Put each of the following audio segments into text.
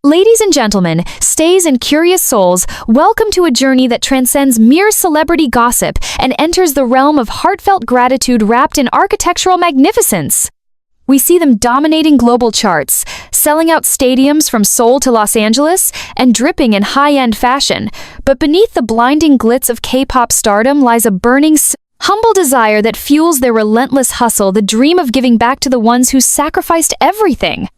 Ladies and gentlemen, stays and curious souls, welcome to a journey that transcends mere celebrity gossip and enters the realm of heartfelt gratitude wrapped in architectural magnificence. We see them dominating global charts, selling out stadiums from Seoul to Los Angeles, and dripping in high-end fashion. But beneath the blinding glitz of K-pop stardom lies a burning, humble desire that fuels their relentless hustle, the dream of giving back to the ones who sacrificed everything.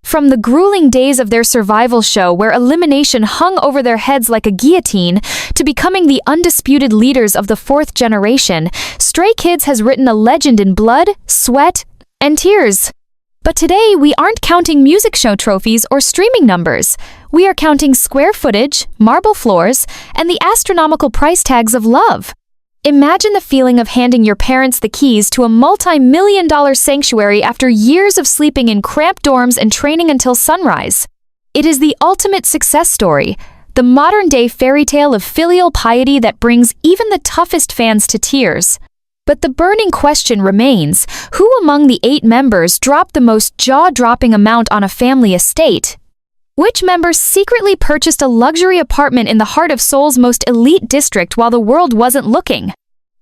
From the grueling days of their survival show where elimination hung over their heads like a guillotine, to becoming the undisputed leaders of the fourth generation, Stray Kids has written a legend in blood, sweat, and tears. But today, we aren't counting music show trophies or streaming numbers. We are counting square footage, marble floors, and the astronomical price tags of love. Imagine the feeling of handing your parents the keys to a multi-million-dollar sanctuary after years of sleeping in cramped dorms and training until sunrise. It is the ultimate success story, the modern-day fairy tale of filial piety that brings even the toughest fans to tears. But the burning question remains, who among the 8 members dropped the most jaw-dropping amount on a family estate? Which member secretly purchased a luxury apartment in the heart of Seoul's most elite district while the world wasn't looking?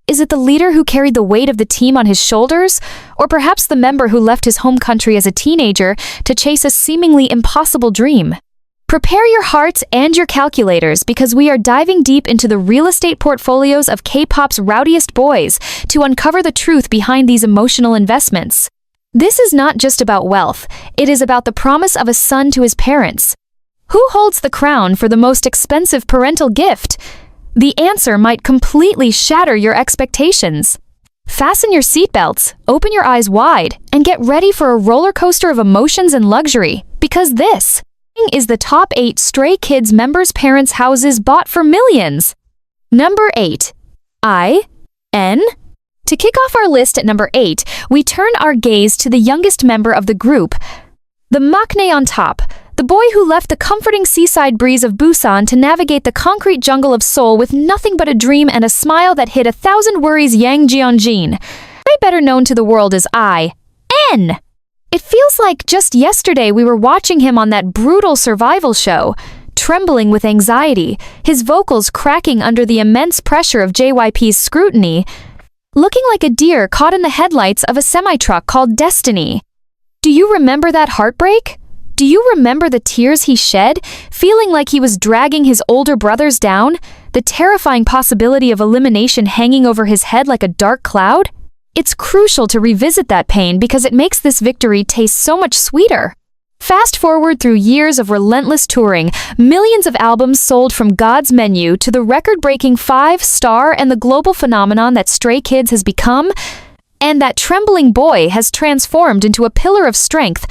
Is it the leader who carried the weight of the team on his shoulders? Or perhaps the member who left his home country as a teenager to chase a seemingly impossible dream? Prepare your hearts and your calculators because we are diving deep into the real estate portfolios of K-pop's rowdiest boys to uncover the truth behind these emotional investments. This is not just about wealth, it is about the promise of a son to his parents. Who holds the crown for the most expensive parental gift? The answer might completely shatter your expectations. Fasten your seatbelts, open your eyes wide, and get ready for a roller coaster of emotions and luxury, because this is the top 8 Stray Kids members' parents' houses bought for millions. Number 8. IN. To kick off our list at number 8, we turn our gaze to the youngest member of the group, the maknae on top, the boy who left the comforting seaside breeze of Busan to navigate the concrete jungle of Seoul with nothing but a dream and a smile that hid 1,000 worries. Hyunjin, better known to the world as IN. It feels like just yesterday we were watching him on that brutal survival show, trembling with anxiety, his vocals cracking under the immense pressure of JYP's scrutiny, looking like a deer caught in the headlights of a semi-truck called Destiny. Do you remember that heartbreak? Do you remember the tears he shed, feeling like he was dragging his older brothers down, the terrifying possibility of elimination hanging over his head like a dark cloud? It's crucial to revisit that pain because it makes this victory taste so much sweeter. Fast forward through years of relentless touring, millions of albums sold from God's Menu to the record-breaking 5-star and the global phenomenon that Stray Kids has become, and that trembling boy has transformed into a pillar of strength,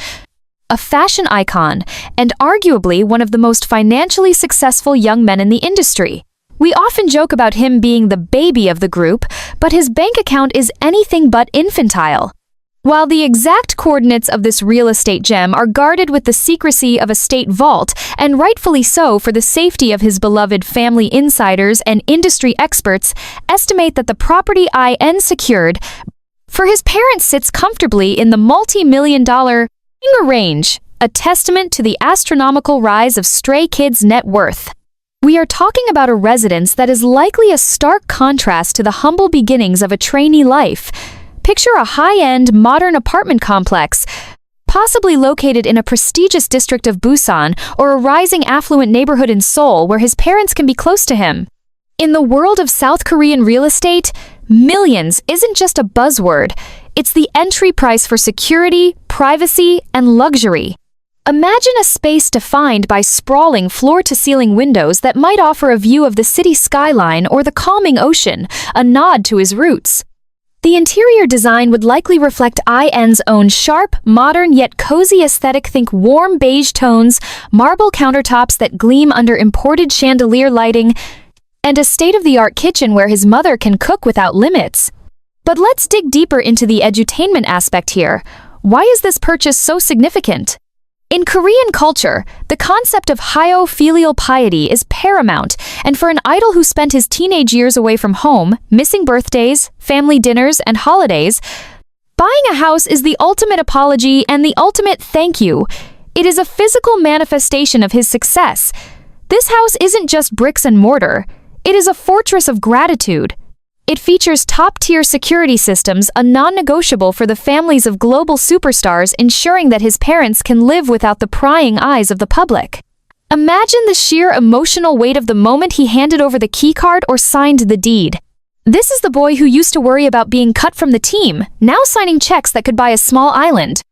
a fashion icon, and arguably one of the most financially successful young men in the industry. We often joke about him being the baby of the group, but his bank account is anything but infantile. While the exact coordinates of this real estate gem are guarded with the secrecy of a state vault, and rightfully so for the safety of his beloved family, insiders and industry experts estimate that the property IN secured for his parents sits comfortably in the multi-million-dollar range, a testament to the astronomical rise of Stray Kids' net worth. We are talking about a residence that is likely a stark contrast to the humble beginnings of a trainee life. Picture a high-end, modern apartment complex, possibly located in a prestigious district of Busan or a rising affluent neighborhood in Seoul where his parents can be close to him. In the world of South Korean real estate, millions isn't just a buzzword. It's the entry price for security, privacy, and luxury. Imagine a space defined by sprawling floor-to-ceiling windows that might offer a view of the city skyline or the calming ocean, a nod to his roots. The interior design would likely reflect IN's own sharp, modern yet cozy aesthetic. Think warm beige tones, marble countertops that gleam under imported chandelier lighting, and a state-of-the-art kitchen where his mother can cook without limits. But let's dig deeper into the edutainment aspect here. Why is this purchase so significant? In Korean culture, the concept of filial piety is paramount, and for an idol who spent his teenage years away from home, missing birthdays, family dinners, and holidays, buying a house is the ultimate apology and the ultimate thank you. It is a physical manifestation of his success. This house isn't just bricks and mortar. It is a fortress of gratitude. It features top-tier security systems, a non-negotiable for the families of global superstars, ensuring that his parents can live without the prying eyes of the public. Imagine the sheer emotional weight of the moment he handed over the keycard or signed the deed. This is the boy who used to worry about being cut from the team, now signing checks that could buy a small island.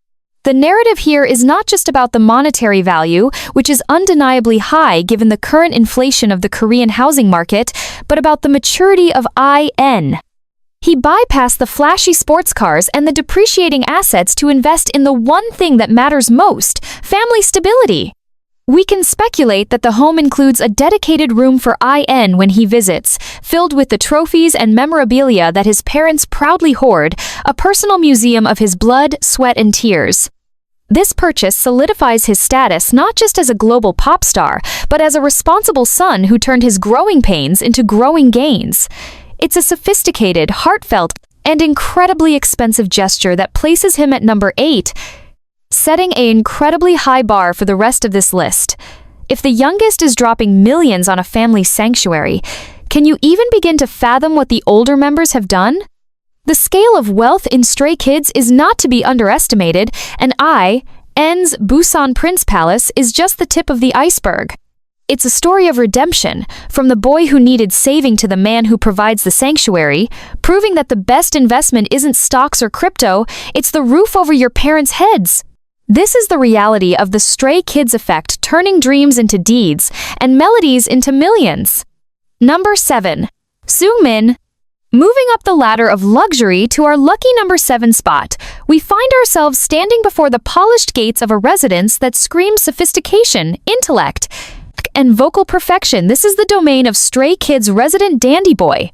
The narrative here is not just about the monetary value, which is undeniably high given the current inflation of the Korean housing market, but about the maturity of IN. He bypassed the flashy sports cars and the depreciating assets to invest in the one thing that matters most: family stability. We can speculate that the home includes a dedicated room for IN when he visits, filled with the trophies and memorabilia that his parents proudly hoard, a personal museum of his blood, sweat, and tears. This purchase solidifies his status not just as a global pop star, but as a responsible son who turned his growing pains into growing gains. It's a sophisticated, heartfelt, and incredibly expensive gesture that places him at number 8, setting an incredibly high bar for the rest of this list. If the youngest is dropping millions on a family sanctuary, can you even begin to fathom what the older members have done? The scale of wealth in Stray Kids is not to be underestimated, and IN's Busan Prince Palace is just the tip of the iceberg. It's a story of redemption, from the boy who needed saving to the man who provides the sanctuary, proving that the best investment isn't stocks or crypto, it's the roof over your parents' heads. This is the reality of the Stray Kids effect, turning dreams into deeds and melodies into millions. Number 7. Seungmin. Moving up the ladder of luxury to our lucky number 7 spot, we find ourselves standing before the polished gates of a residence that screams sophistication, intellect, and vocal perfection. This is the domain of Stray Kids' resident dandy boy.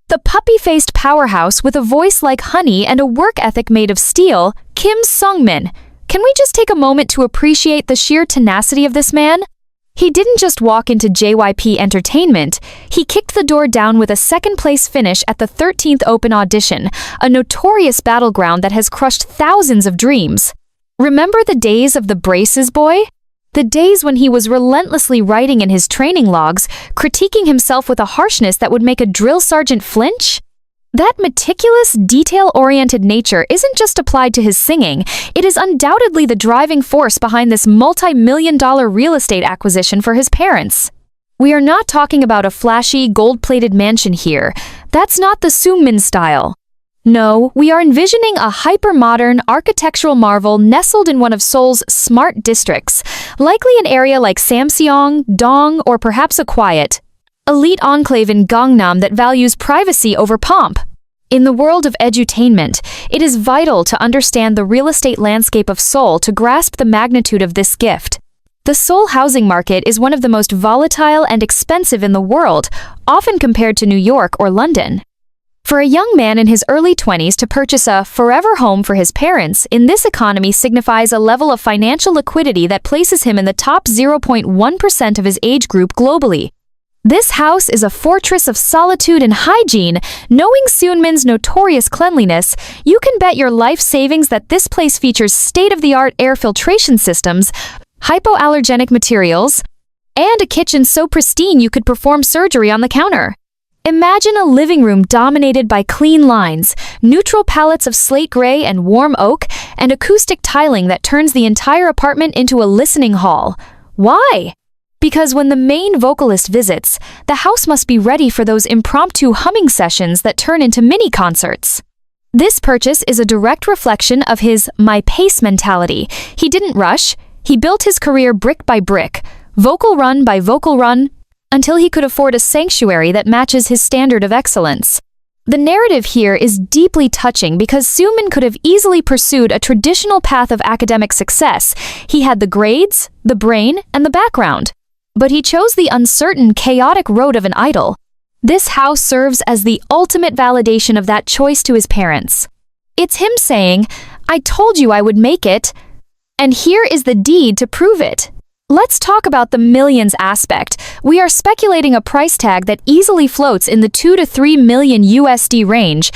The puppy-faced powerhouse with a voice like honey and a work ethic made of steel, Kim Seungmin. Can we just take a moment to appreciate the sheer tenacity of this man? He didn't just walk into JYP Entertainment, he kicked the door down with a second-place finish at the 13th Open Audition, a notorious battleground that has crushed thousands of dreams. Remember the days of the braces boy? The days when he was relentlessly writing in his training logs, critiquing himself with a harshness that would make a drill sergeant flinch? That meticulous, detail-oriented nature isn't just applied to his singing, it is undoubtedly the driving force behind this multi-million-dollar real estate acquisition for his parents. We are not talking about a flashy, gold-plated mansion here. That's not the Seungmin style. No, we are envisioning a hyper-modern, architectural marvel nestled in one of Seoul's smart districts, likely an area like Samseong, Dong, or perhaps a quiet, elite enclave in Gangnam that values privacy over pomp. In the world of edutainment, it is vital to understand the real estate landscape of Seoul to grasp the magnitude of this gift. The Seoul housing market is one of the most volatile and expensive in the world, often compared to New York or London. For a young man in his early 20s to purchase a forever home for his parents in this economy signifies a level of financial liquidity that places him in the top 0.1% of his age group globally. This house is a fortress of solitude and hygiene. Knowing Seungmin's notorious cleanliness, you can bet your life savings that this place features state-of-the-art air filtration systems, hypoallergenic materials, and a kitchen so pristine you could perform surgery on the counter. Imagine a living room dominated by clean lines, neutral palettes of slate gray and warm oak, and acoustic tiling that turns the entire apartment into a listening hall. Why? Because when the main vocalist visits, the house must be ready for those impromptu humming sessions that turn into mini-concerts. This purchase is a direct reflection of his my pace mentality. He didn't rush, he built his career brick by brick, vocal run by vocal run, until he could afford a sanctuary that matches his standard of excellence. The narrative here is deeply touching because Seungmin could have easily pursued a traditional path of academic success. He had the grades, the brain, and the background. But he chose the uncertain, chaotic road of an idol. This house serves as the ultimate validation of that choice to his parents. It's him saying, "I told you I would make it, and here is the deed to prove it." Let's talk about the millions aspect. We are speculating a price tag that easily floats in the 2 to 3 million USD range.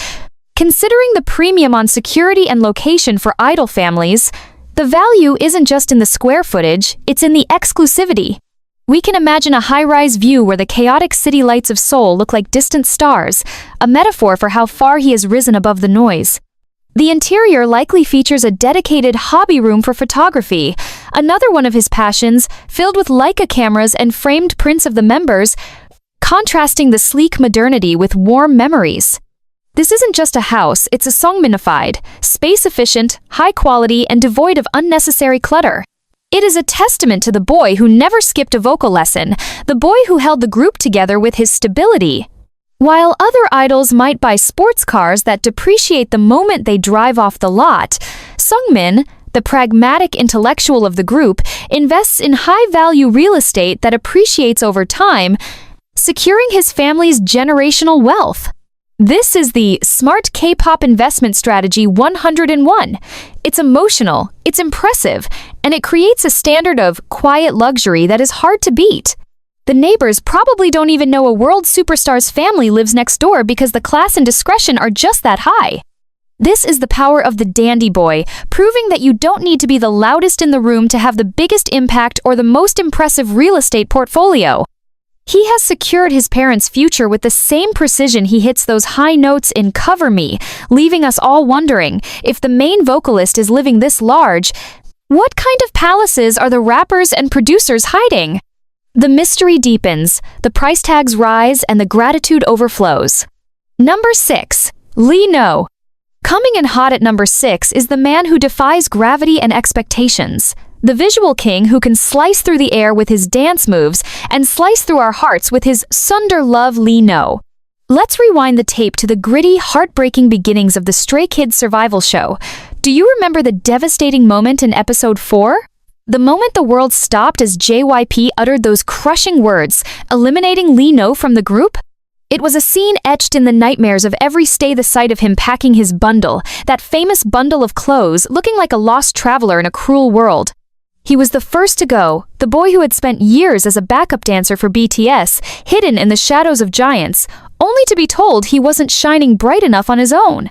Considering the premium on security and location for idol families, The value isn't just in the square footage, it's in the exclusivity. We can imagine a high-rise view where the chaotic city lights of Seoul look like distant stars, a metaphor for how far he has risen above the noise. The interior likely features a dedicated hobby room for photography, another one of his passions, filled with Leica cameras and framed prints of the members, contrasting the sleek modernity with warm memories. This isn't just a house, it's a Seungminified, space-efficient, high-quality, and devoid of unnecessary clutter. It is a testament to the boy who never skipped a vocal lesson, the boy who held the group together with his stability. While other idols might buy sports cars that depreciate the moment they drive off the lot, Seungmin, the pragmatic intellectual of the group, invests in high-value real estate that appreciates over time, securing his family's generational wealth. This is the Smart Kpop Investment Strategy 101. It's emotional, it's impressive, and it creates a standard of quiet luxury that is hard to beat. The neighbors probably don't even know a world superstar's family lives next door because the class and discretion are just that high. This is the power of the dandy boy, proving that you don't need to be the loudest in the room to have the biggest impact or the most impressive real estate portfolio. He has secured his parents' future with the same precision he hits those high notes in Cover Me, leaving us all wondering, if the main vocalist is living this large, what kind of palaces are the rappers and producers hiding? The mystery deepens, the price tags rise, and the gratitude overflows. Number 6. Lee No. Coming in hot at number 6 is the man who defies gravity and expectations. The visual king who can slice through the air with his dance moves and slice through our hearts with his Sunder Love Lee No. Let's rewind the tape to the gritty, heartbreaking beginnings of the Stray Kids survival show. Do you remember the devastating moment in episode 4? The moment the world stopped as JYP uttered those crushing words, eliminating Lee No from the group? It was a scene etched in the nightmares of every stay the sight of him packing his bundle, that famous bundle of clothes, looking like a lost traveler in a cruel world. He was the first to go, the boy who had spent years as a backup dancer for BTS, hidden in the shadows of giants, only to be told he wasn't shining bright enough on his own.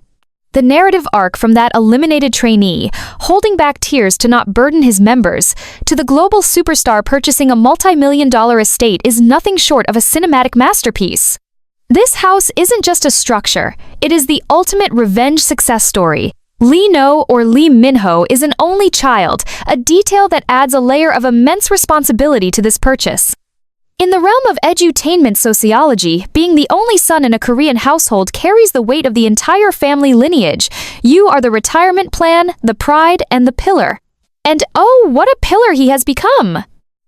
The narrative arc from that eliminated trainee, holding back tears to not burden his members, to the global superstar purchasing a multi-million-dollar estate is nothing short of a cinematic masterpiece. This house isn't just a structure, it is the ultimate revenge success story. Lee No, or Lee Minho, is an only child, a detail that adds a layer of immense responsibility to this purchase. In the realm of Edu-Tainment sociology, being the only son in a Korean household carries the weight of the entire family lineage. You are the retirement plan, the pride, and the pillar. And oh, what a pillar he has become!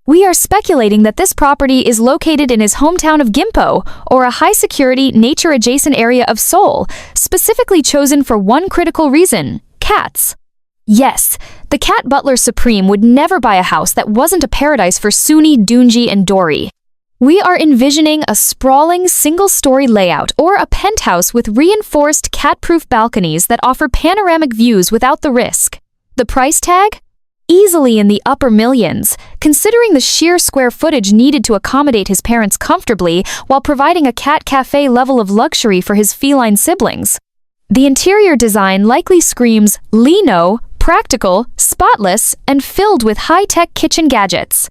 We are speculating that this property is located in his hometown of Gimpo, or a high-security, nature-adjacent area of Seoul, specifically chosen for one critical reason: cats. Yes, the cat Butler Supreme would never buy a house that wasn't a paradise for Suni, Doonji, and Dory. We are envisioning a sprawling single-story layout or a penthouse with reinforced cat-proof balconies that offer panoramic views without the risk. The price tag? Easily in the upper millions, considering the sheer square footage needed to accommodate his parents comfortably while providing a cat cafe level of luxury for his feline siblings. The interior design likely screams Lee No, practical, spotless, and filled with high-tech kitchen gadgets.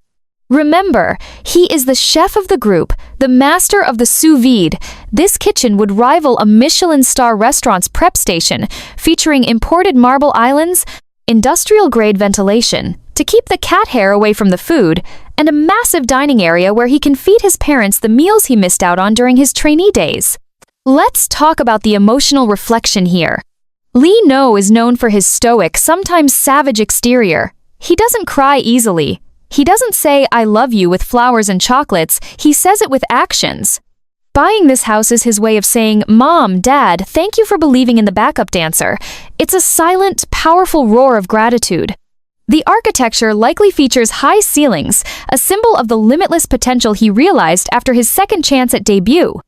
Remember, he is the chef of the group, the master of the sous vide. This kitchen would rival a Michelin star restaurant's prep station, featuring imported marble islands, industrial-grade ventilation to keep the cat hair away from the food, and a massive dining area where he can feed his parents the meals he missed out on during his trainee days. Let's talk about the emotional reflection here. Lee No is known for his stoic, sometimes savage exterior. He doesn't cry easily. He doesn't say, "I love you" with flowers and chocolates, he says it with actions. Buying this house is his way of saying, "Mom, Dad, thank you for believing in the backup dancer." It's a silent, powerful roar of gratitude. The architecture likely features high ceilings, a symbol of the limitless potential he realized after his second chance at debut.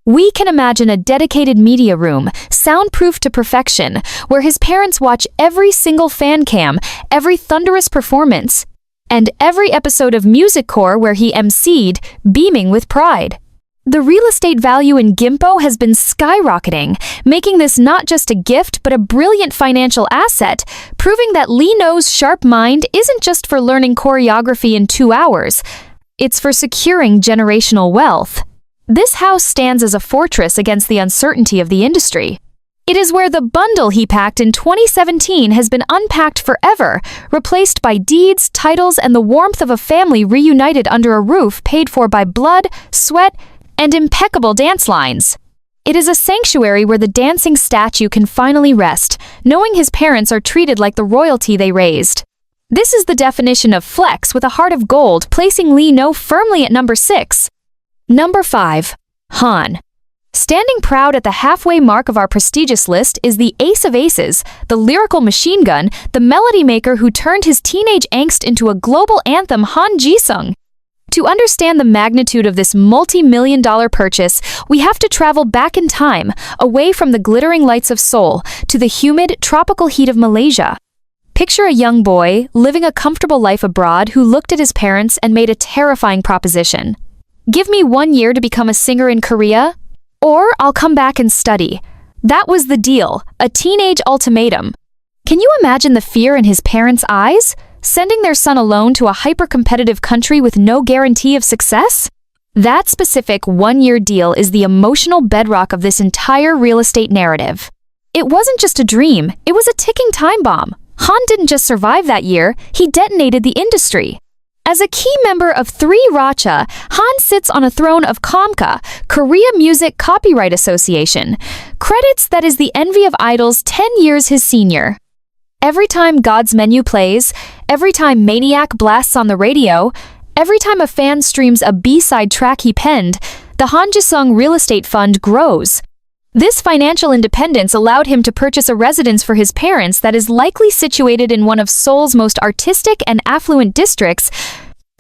We can imagine a dedicated media room, soundproof to perfection, where his parents watch every single fan cam, every thunderous performance, and every episode of Music Core where he emceed, beaming with pride. The real estate value in Gimpo has been skyrocketing, making this not just a gift but a brilliant financial asset, proving that Lee No's sharp mind isn't just for learning choreography in 2 hours, it's for securing generational wealth. This house stands as a fortress against the uncertainty of the industry. It is where the bundle he packed in 2017 has been unpacked forever, replaced by deeds, titles, and the warmth of a family reunited under a roof paid for by blood, sweat, and impeccable dance lines. It is a sanctuary where the dancing statue can finally rest, knowing his parents are treated like the royalty they raised. This is the definition of flex with a heart of gold, placing Lee No firmly at number 6. Number 5. Han. Standing proud at the halfway mark of our prestigious list is the ace of aces, the lyrical machine gun, the melody maker who turned his teenage angst into a global anthem, Han Ji-sung. To understand the magnitude of this multi-million-dollar purchase, we have to travel back in time, away from the glittering lights of Seoul, to the humid, tropical heat of Malaysia. Picture a young boy, living a comfortable life abroad, who looked at his parents and made a terrifying proposition. Give me 1 year to become a singer in Korea, or I'll come back and study. That was the deal, a teenage ultimatum. Can you imagine the fear in his parents' eyes? Sending their son alone to a hyper-competitive country with no guarantee of success? That specific 1-year deal is the emotional bedrock of this entire real estate narrative. It wasn't just a dream, it was a ticking time bomb. Han didn't just survive that year, he detonated the industry. As a key member of 3 Racha, Han sits on a throne of KOMCA, Korea Music Copyright Association, credits that is the envy of idols 10 years his senior. Every time God's Menu plays, every time Maniac blasts on the radio, every time a fan streams a B-side track he penned, the Han Ji-sung Real Estate Fund grows. This financial independence allowed him to purchase a residence for his parents that is likely situated in one of Seoul's most artistic and affluent districts,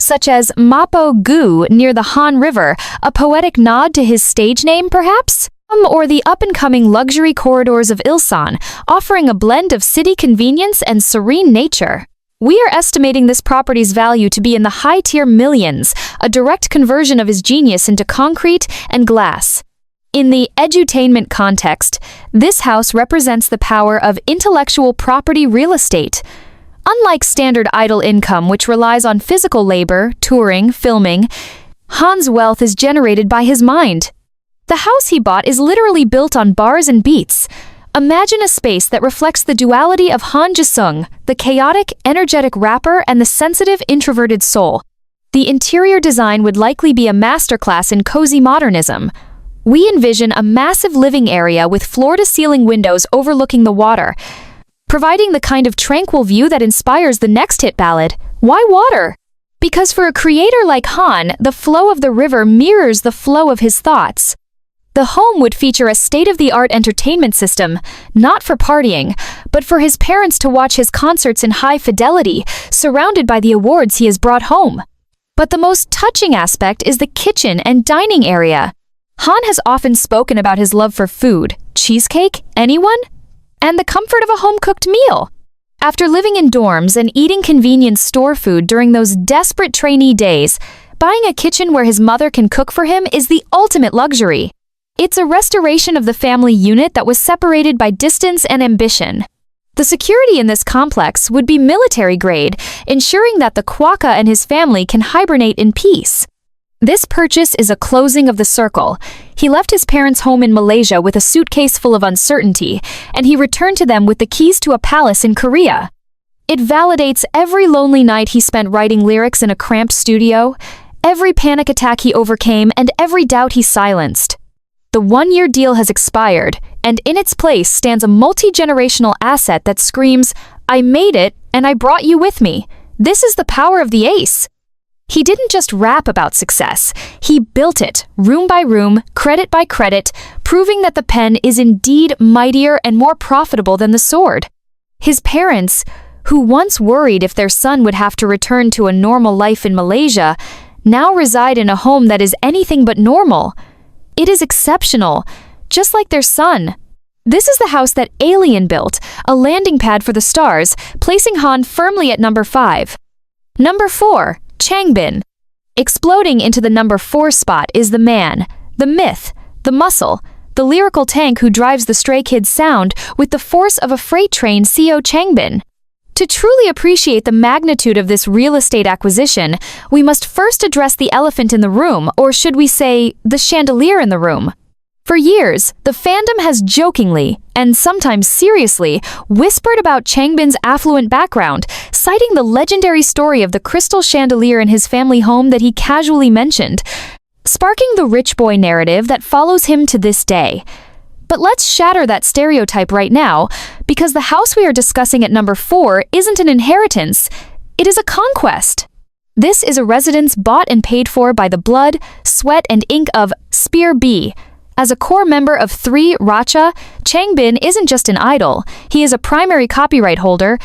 such as Mapo-gu near the Han River, a poetic nod to his stage name, perhaps? Or the up-and-coming luxury corridors of Ilsan, offering a blend of city convenience and serene nature. We are estimating this property's value to be in the high-tier millions, a direct conversion of his genius into concrete and glass. In the Edu-Tainment context, this house represents the power of intellectual property real estate. Unlike standard idle income, which relies on physical labor, touring, filming, Han's wealth is generated by his mind. The house he bought is literally built on bars and beats. Imagine a space that reflects the duality of Han Ji-sung, the chaotic, energetic rapper and the sensitive, introverted soul. The interior design would likely be a masterclass in cozy modernism. We envision a massive living area with floor-to-ceiling windows overlooking the water, providing the kind of tranquil view that inspires the next hit ballad, Why Water? Because for a creator like Han, the flow of the river mirrors the flow of his thoughts. The home would feature a state-of-the-art entertainment system, not for partying, but for his parents to watch his concerts in high fidelity, surrounded by the awards he has brought home. But the most touching aspect is the kitchen and dining area. Han has often spoken about his love for food, cheesecake, anyone? And the comfort of a home-cooked meal. After living in dorms and eating convenience store food during those desperate trainee days, buying a kitchen where his mother can cook for him is the ultimate luxury. It's a restoration of the family unit that was separated by distance and ambition. The security in this complex would be military grade, ensuring that the Kwaka and his family can hibernate in peace. This purchase is a closing of the circle. He left his parents' home in Malaysia with a suitcase full of uncertainty, and he returned to them with the keys to a palace in Korea. It validates every lonely night he spent writing lyrics in a cramped studio, every panic attack he overcame, and every doubt he silenced. The 1-year deal has expired, and in its place stands a multi-generational asset that screams, I made it, and I brought you with me. This is the power of the ace. He didn't just rap about success, he built it, room by room, credit by credit, proving that the pen is indeed mightier and more profitable than the sword. His parents, who once worried if their son would have to return to a normal life in Malaysia, now reside in a home that is anything but normal. It is exceptional, just like their son. This is the house that Alien built, a landing pad for the stars, placing Han firmly at number 5. Number 4. Changbin. Exploding into the number 4 spot is the man, The myth, the muscle, the lyrical tank who drives the Stray Kids sound with the force of a freight train CO Changbin. To truly appreciate the magnitude of this real estate acquisition, we must first address the elephant in the room, or should we say, the chandelier in the room. For years, the fandom has jokingly, and sometimes seriously, whispered about Changbin's affluent background, citing the legendary story of the crystal chandelier in his family home that he casually mentioned, sparking the rich boy narrative that follows him to this day. But let's shatter that stereotype right now, because the house we are discussing at number 4 isn't an inheritance, it is a conquest. This is a residence bought and paid for by the blood, sweat, and ink of Spear B. As a core member of 3 Racha, Changbin isn't just an idol, he is a primary copyright holder,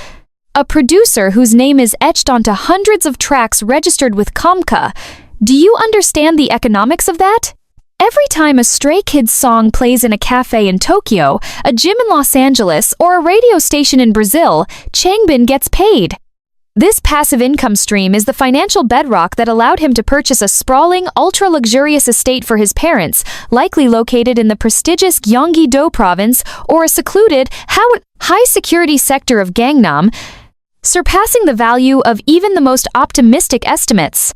a producer whose name is etched onto hundreds of tracks registered with Komka. Do you understand the economics of that? Every time a Stray Kids song plays in a cafe in Tokyo, a gym in Los Angeles, or a radio station in Brazil, Changbin gets paid. This passive income stream is the financial bedrock that allowed him to purchase a sprawling, ultra-luxurious estate for his parents, likely located in the prestigious Gyeonggi-do province or a secluded, high-security sector of Gangnam, surpassing the value of even the most optimistic estimates.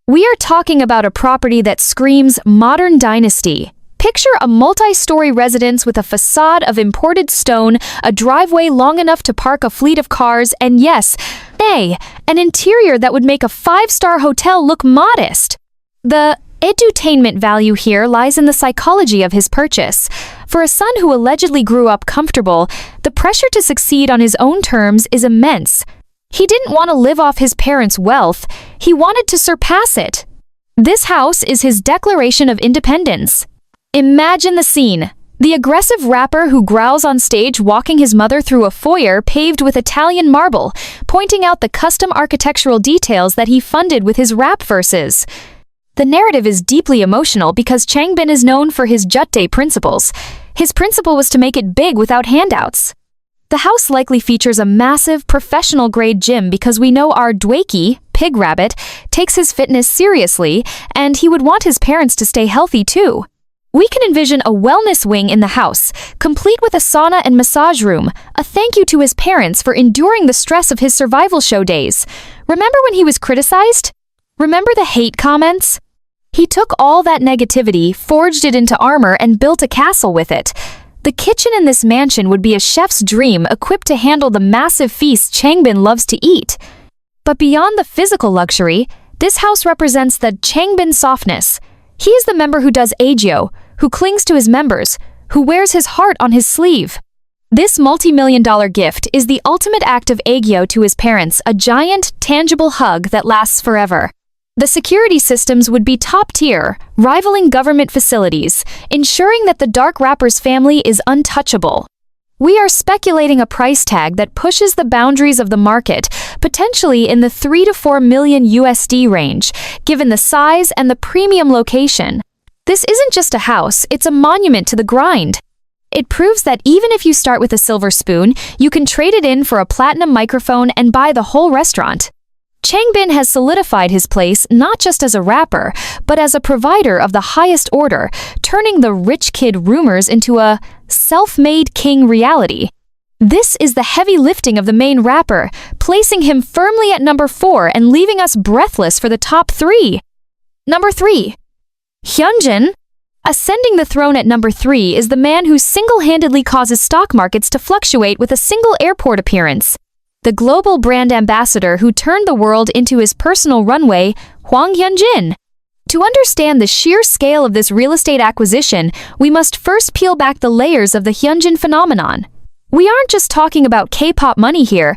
We are talking about a property that screams modern dynasty. Picture a multi-story residence with a facade of imported stone, a driveway long enough to park a fleet of cars, and yes, an interior that would make a 5-star hotel look modest. The Edu-Tainment value here lies in the psychology of his purchase. For a son who allegedly grew up comfortable, the pressure to succeed on his own terms is immense. He didn't want to live off his parents' wealth, he wanted to surpass it. This house is his declaration of independence. Imagine the scene. The aggressive rapper who growls on stage walking his mother through a foyer paved with Italian marble, pointing out the custom architectural details that he funded with his rap verses. The narrative is deeply emotional because Changbin is known for his Jutte principles. His principle was to make it big without handouts. The house likely features a massive, professional-grade gym because we know our Dweki, pig rabbit, takes his fitness seriously, and he would want his parents to stay healthy too. We can envision a wellness wing in the house, complete with a sauna and massage room, a thank you to his parents for enduring the stress of his survival show days. Remember when he was criticized? Remember the hate comments? He took all that negativity, forged it into armor, and built a castle with it. The kitchen in this mansion would be a chef's dream, equipped to handle the massive feasts Changbin loves to eat. But beyond the physical luxury, this house represents the Changbin softness. He is the member who does agio, who clings to his members, who wears his heart on his sleeve. This multi-million-dollar gift is the ultimate act of agio to his parents, a giant, tangible hug that lasts forever. The security systems would be top-tier, rivaling government facilities, ensuring that the dark rapper's family is untouchable. We are speculating a price tag that pushes the boundaries of the market, potentially in the 3 to 4 million USD range, given the size and the premium location. This isn't just a house, it's a monument to the grind. It proves that even if you start with a silver spoon, you can trade it in for a platinum microphone and buy the whole restaurant. Changbin has solidified his place not just as a rapper, but as a provider of the highest order, turning the rich kid rumors into a self-made king reality. This is the heavy lifting of the main rapper, placing him firmly at number 4 and leaving us breathless for the top 3. Number 3. Hyunjin. Ascending the throne at number 3 is the man who single-handedly causes stock markets to fluctuate with a single airport appearance. The global brand ambassador who turned the world into his personal runway, Hyunjin. To understand the sheer scale of this real estate acquisition, we must first peel back the layers of the Hyunjin phenomenon. We aren't just talking about K-pop money here,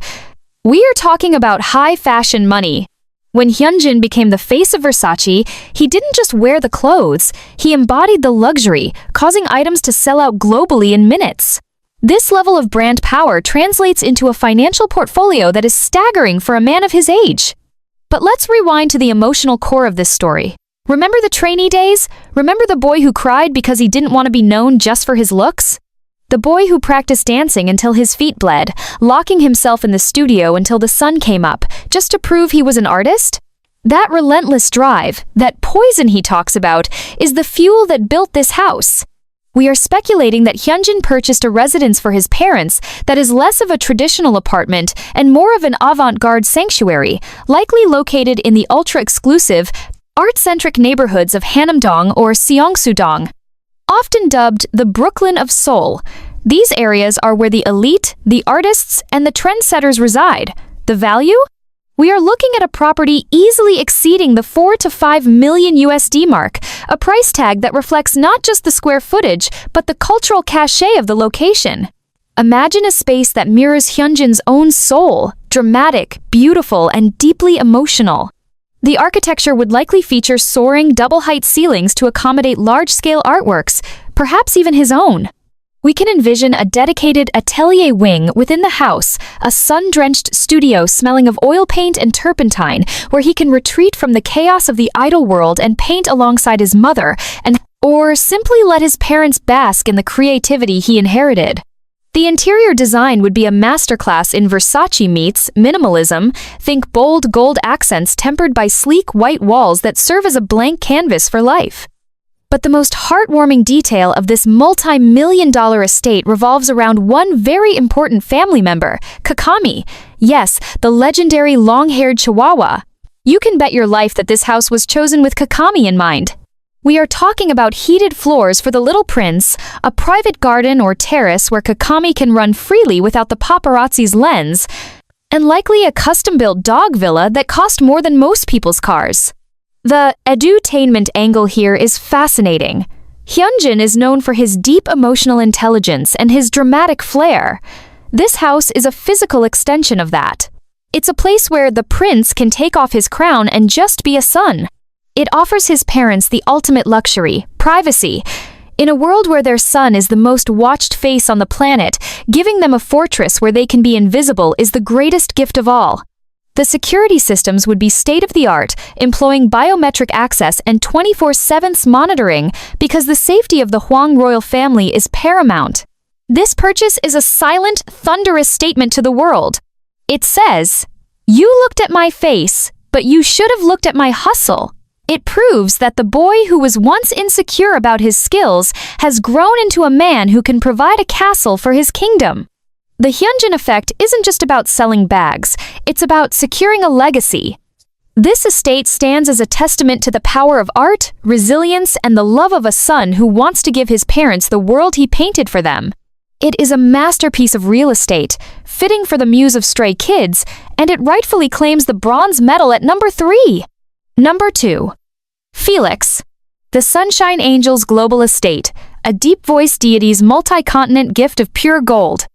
we are talking about high fashion money. When Hyunjin became the face of Versace, he didn't just wear the clothes, he embodied the luxury, causing items to sell out globally in minutes. This level of brand power translates into a financial portfolio that is staggering for a man of his age. But let's rewind to the emotional core of this story. Remember the trainee days? Remember the boy who cried because he didn't want to be known just for his looks? The boy who practiced dancing until his feet bled, locking himself in the studio until the sun came up, just to prove he was an artist? That relentless drive, that poison he talks about, is the fuel that built this house. We are speculating that Hyunjin purchased a residence for his parents that is less of a traditional apartment and more of an avant-garde sanctuary, likely located in the ultra-exclusive, art-centric neighborhoods of Hanamdong or Seongsu-dong. Often dubbed the Brooklyn of Seoul, these areas are where the elite, the artists, and the trendsetters reside. The value? We are looking at a property easily exceeding the 4 to 5 million USD mark, a price tag that reflects not just the square footage, but the cultural cachet of the location. Imagine a space that mirrors Hyunjin's own soul, dramatic, beautiful, and deeply emotional. The architecture would likely feature soaring double-height ceilings to accommodate large-scale artworks, perhaps even his own. We can envision a dedicated atelier wing within the house, a sun-drenched studio smelling of oil paint and turpentine, where he can retreat from the chaos of the idol world and paint alongside his mother, or simply let his parents bask in the creativity he inherited. The interior design would be a masterclass in Versace meets minimalism. Think bold gold accents tempered by sleek white walls that serve as a blank canvas for life. But the most heartwarming detail of this multi-million-dollar estate revolves around one very important family member, Kakami. Yes, the legendary long-haired Chihuahua. You can bet your life that this house was chosen with Kakami in mind. We are talking about heated floors for the little prince, a private garden or terrace where Kakami can run freely without the paparazzi's lens, and likely a custom-built dog villa that cost more than most people's cars. The Edu-Tainment angle here is fascinating. Hyunjin is known for his deep emotional intelligence and his dramatic flair. This house is a physical extension of that. It's a place where the prince can take off his crown and just be a son. It offers his parents the ultimate luxury, privacy. In a world where their son is the most watched face on the planet, giving them a fortress where they can be invisible is the greatest gift of all. The security systems would be state-of-the-art, employing biometric access and 24/7 monitoring because the safety of the Hwang royal family is paramount. This purchase is a silent, thunderous statement to the world. It says, "You looked at my face, but you should have looked at my hustle." It proves that the boy who was once insecure about his skills has grown into a man who can provide a castle for his kingdom. The Hyunjin effect isn't just about selling bags, it's about securing a legacy. This estate stands as a testament to the power of art, resilience, and the love of a son who wants to give his parents the world he painted for them. It is a masterpiece of real estate, fitting for the muse of Stray Kids, and it rightfully claims the bronze medal at number 3. Number 2. Felix. The Sunshine Angels Global Estate, a deep-voiced deity's multi-continent gift of pure gold.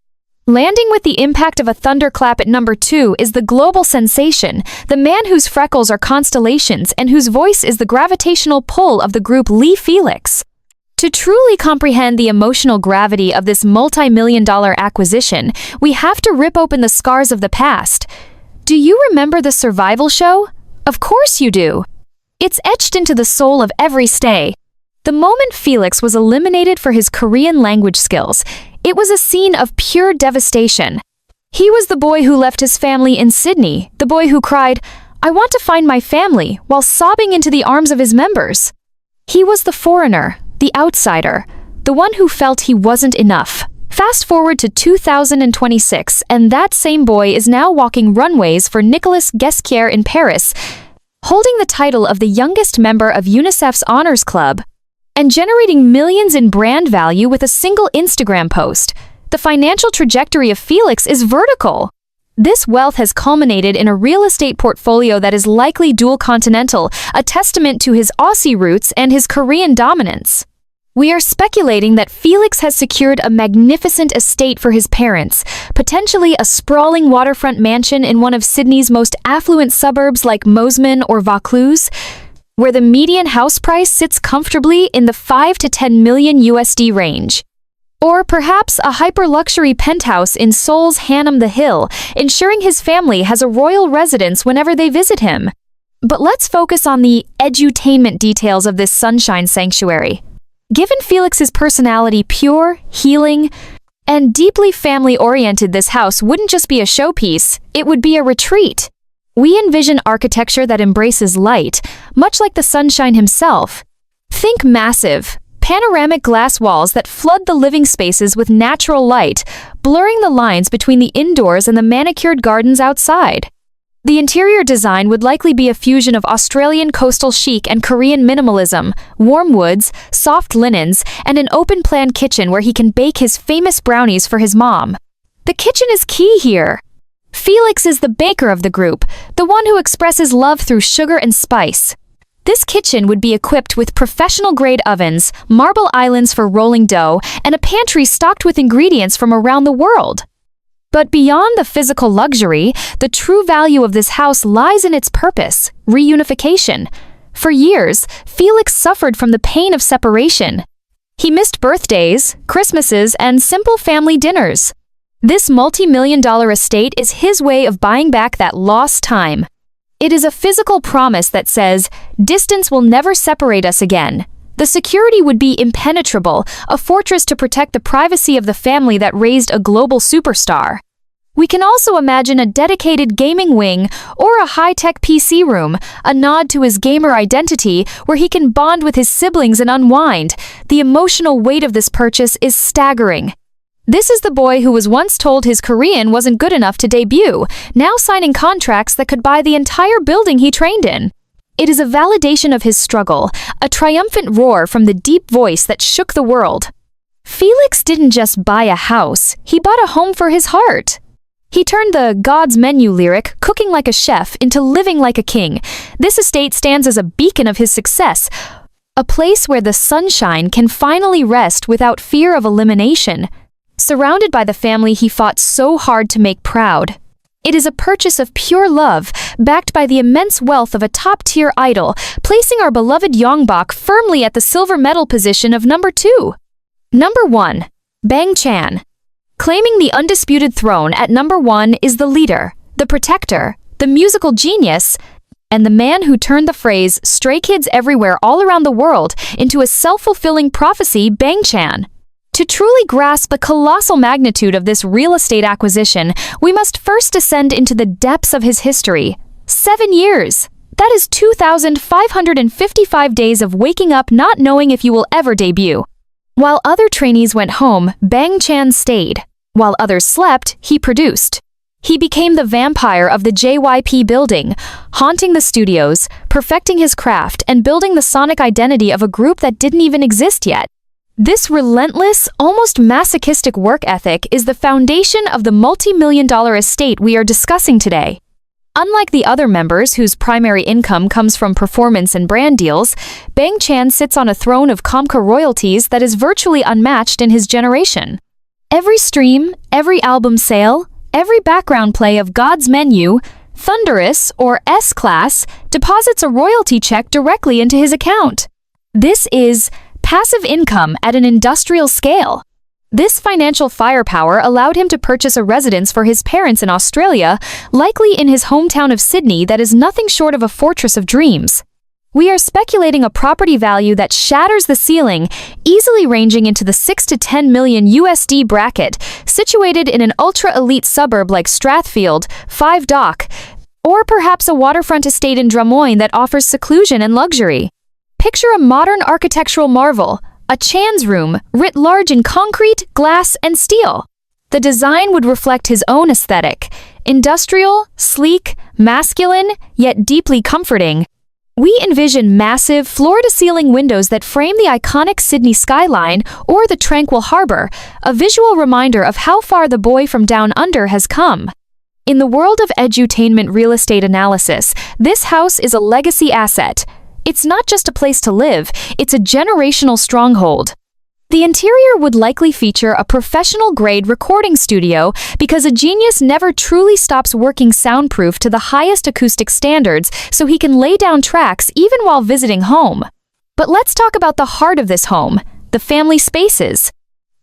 Landing with the impact of a thunderclap at number 2 is the global sensation, the man whose freckles are constellations and whose voice is the gravitational pull of the group Felix. To truly comprehend the emotional gravity of this multi-million-dollar acquisition, we have to rip open the scars of the past. Do you remember the survival show? Of course you do. It's etched into the soul of every stay. The moment Felix was eliminated for his Korean language skills, it was a scene of pure devastation. He was the boy who left his family in Sydney, the boy who cried, "I want to find my family," while sobbing into the arms of his members. He was the foreigner, the outsider, the one who felt he wasn't enough. Fast forward to 2026, and that same boy is now walking runways for Nicolas Ghesquière in Paris, holding the title of the youngest member of UNICEF's Honors Club, and generating millions in brand value with a single Instagram post. The financial trajectory of Felix is vertical. This wealth has culminated in a real estate portfolio that is likely dual-continental, a testament to his Aussie roots and his Korean dominance. We are speculating that Felix has secured a magnificent estate for his parents, potentially a sprawling waterfront mansion in one of Sydney's most affluent suburbs like Mosman or Vaucluse, where the median house price sits comfortably in the 5 to 10 million USD range. Or perhaps a hyper-luxury penthouse in Seoul's Hanam the Hill, ensuring his family has a royal residence whenever they visit him. But let's focus on the Edu-Tainment details of this sunshine sanctuary. Given Felix's personality pure, healing, and deeply family-oriented, this house wouldn't just be a showpiece, it would be a retreat. We envision architecture that embraces light, much like the sunshine himself. Think massive, panoramic glass walls that flood the living spaces with natural light, blurring the lines between the indoors and the manicured gardens outside. The interior design would likely be a fusion of Australian coastal chic and Korean minimalism, warm woods, soft linens, and an open-plan kitchen where he can bake his famous brownies for his mom. The kitchen is key here. Felix is the baker of the group, the one who expresses love through sugar and spice. This kitchen would be equipped with professional-grade ovens, marble islands for rolling dough, and a pantry stocked with ingredients from around the world. But beyond the physical luxury, the true value of this house lies in its purpose, reunification. For years, Felix suffered from the pain of separation. He missed birthdays, Christmases, and simple family dinners. This multi-million-dollar estate is his way of buying back that lost time. It is a physical promise that says, distance will never separate us again. The security would be impenetrable, a fortress to protect the privacy of the family that raised a global superstar. We can also imagine a dedicated gaming wing or a high-tech PC room, a nod to his gamer identity where he can bond with his siblings and unwind. The emotional weight of this purchase is staggering. This is the boy who was once told his Korean wasn't good enough to debut, now signing contracts that could buy the entire building he trained in. It is a validation of his struggle, a triumphant roar from the deep voice that shook the world. Felix didn't just buy a house, he bought a home for his heart. He turned the God's menu lyric, cooking like a chef, into living like a king. This estate stands as a beacon of his success, a place where the sunshine can finally rest without fear of elimination. Surrounded by the family he fought so hard to make proud. It is a purchase of pure love, backed by the immense wealth of a top-tier idol, placing our beloved Yongbok firmly at the silver medal position of number 2. Number 1. Bang Chan. Claiming the undisputed throne at number 1 is the leader, the protector, the musical genius, and the man who turned the phrase "stray kids everywhere all around the world" into a self-fulfilling prophecy, Bang Chan. To truly grasp the colossal magnitude of this real estate acquisition, we must first descend into the depths of his history. 7 years. That is 2,555 days of waking up not knowing if you will ever debut. While other trainees went home, Bang Chan stayed. While others slept, he produced. He became the vampire of the JYP building, haunting the studios, perfecting his craft, and building the sonic identity of a group that didn't even exist yet. This relentless, almost masochistic work ethic is the foundation of the multi-million-dollar estate we are discussing today. Unlike the other members whose primary income comes from performance and brand deals, Bang Chan sits on a throne of Komka royalties that is virtually unmatched in his generation. Every stream, every album sale, every background play of God's Menu, Thunderous, or S-Class, deposits a royalty check directly into his account. This is passive income at an industrial scale. This financial firepower allowed him to purchase a residence for his parents in Australia, likely in his hometown of Sydney that is nothing short of a fortress of dreams. We are speculating a property value that shatters the ceiling, easily ranging into the 6 to 10 million USD bracket, situated in an ultra-elite suburb like Strathfield, 5 Dock, or perhaps a waterfront estate in Drummoyne that offers seclusion and luxury. Picture a modern architectural marvel, a Chan's room, writ large in concrete, glass, and steel. The design would reflect his own aesthetic, industrial, sleek, masculine, yet deeply comforting. We envision massive, floor-to-ceiling windows that frame the iconic Sydney skyline or the tranquil harbor, a visual reminder of how far the boy from down under has come. In the world of Edu-Tainment real estate analysis, this house is a legacy asset. It's not just a place to live, it's a generational stronghold. The interior would likely feature a professional-grade recording studio because a genius never truly stops working soundproof to the highest acoustic standards so he can lay down tracks even while visiting home. But let's talk about the heart of this home, the family spaces.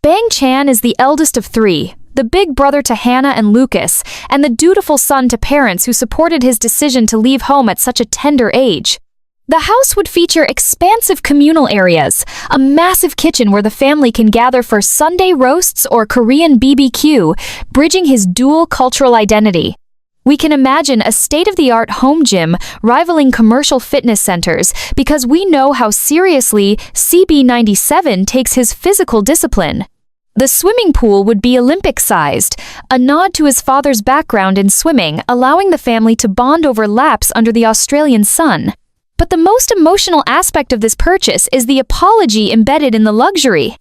Bang Chan is the eldest of 3, the big brother to Hannah and Lucas, and the dutiful son to parents who supported his decision to leave home at such a tender age. The house would feature expansive communal areas, a massive kitchen where the family can gather for Sunday roasts or Korean BBQ, bridging his dual cultural identity. We can imagine a state-of-the-art home gym rivaling commercial fitness centers because we know how seriously CB97 takes his physical discipline. The swimming pool would be Olympic-sized, a nod to his father's background in swimming, allowing the family to bond over laps under the Australian sun. But the most emotional aspect of this purchase is the apology embedded in the luxury.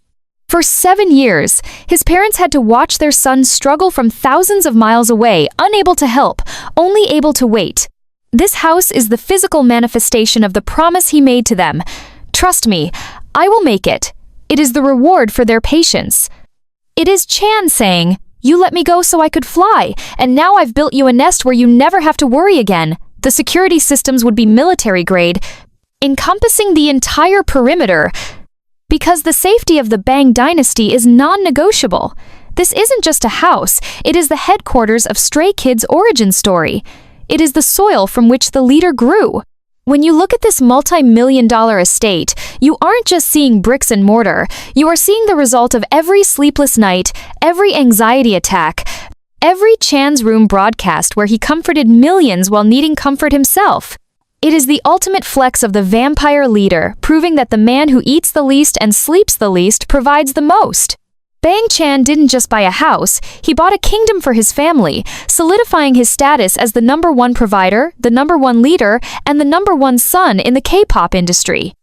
For 7 years, his parents had to watch their son struggle from thousands of miles away, unable to help, only able to wait. This house is the physical manifestation of the promise he made to them. Trust me, I will make it. It is the reward for their patience. It is Chan saying, "You let me go so I could fly, and now I've built you a nest where you never have to worry again." The security systems would be military grade, encompassing the entire perimeter, because the safety of the Bang dynasty is non-negotiable. This isn't just a house, it is the headquarters of Stray Kids' origin story. It is the soil from which the leader grew. When you look at this multi-million-dollar estate, you aren't just seeing bricks and mortar, you are seeing the result of every sleepless night, every anxiety attack, every Chan's Room broadcast where he comforted millions while needing comfort himself. It is the ultimate flex of the vampire leader, proving that the man who eats the least and sleeps the least provides the most. Bang Chan didn't just buy a house, he bought a kingdom for his family, solidifying his status as the #1 provider, the #1 leader, and the #1 son in the K-pop industry.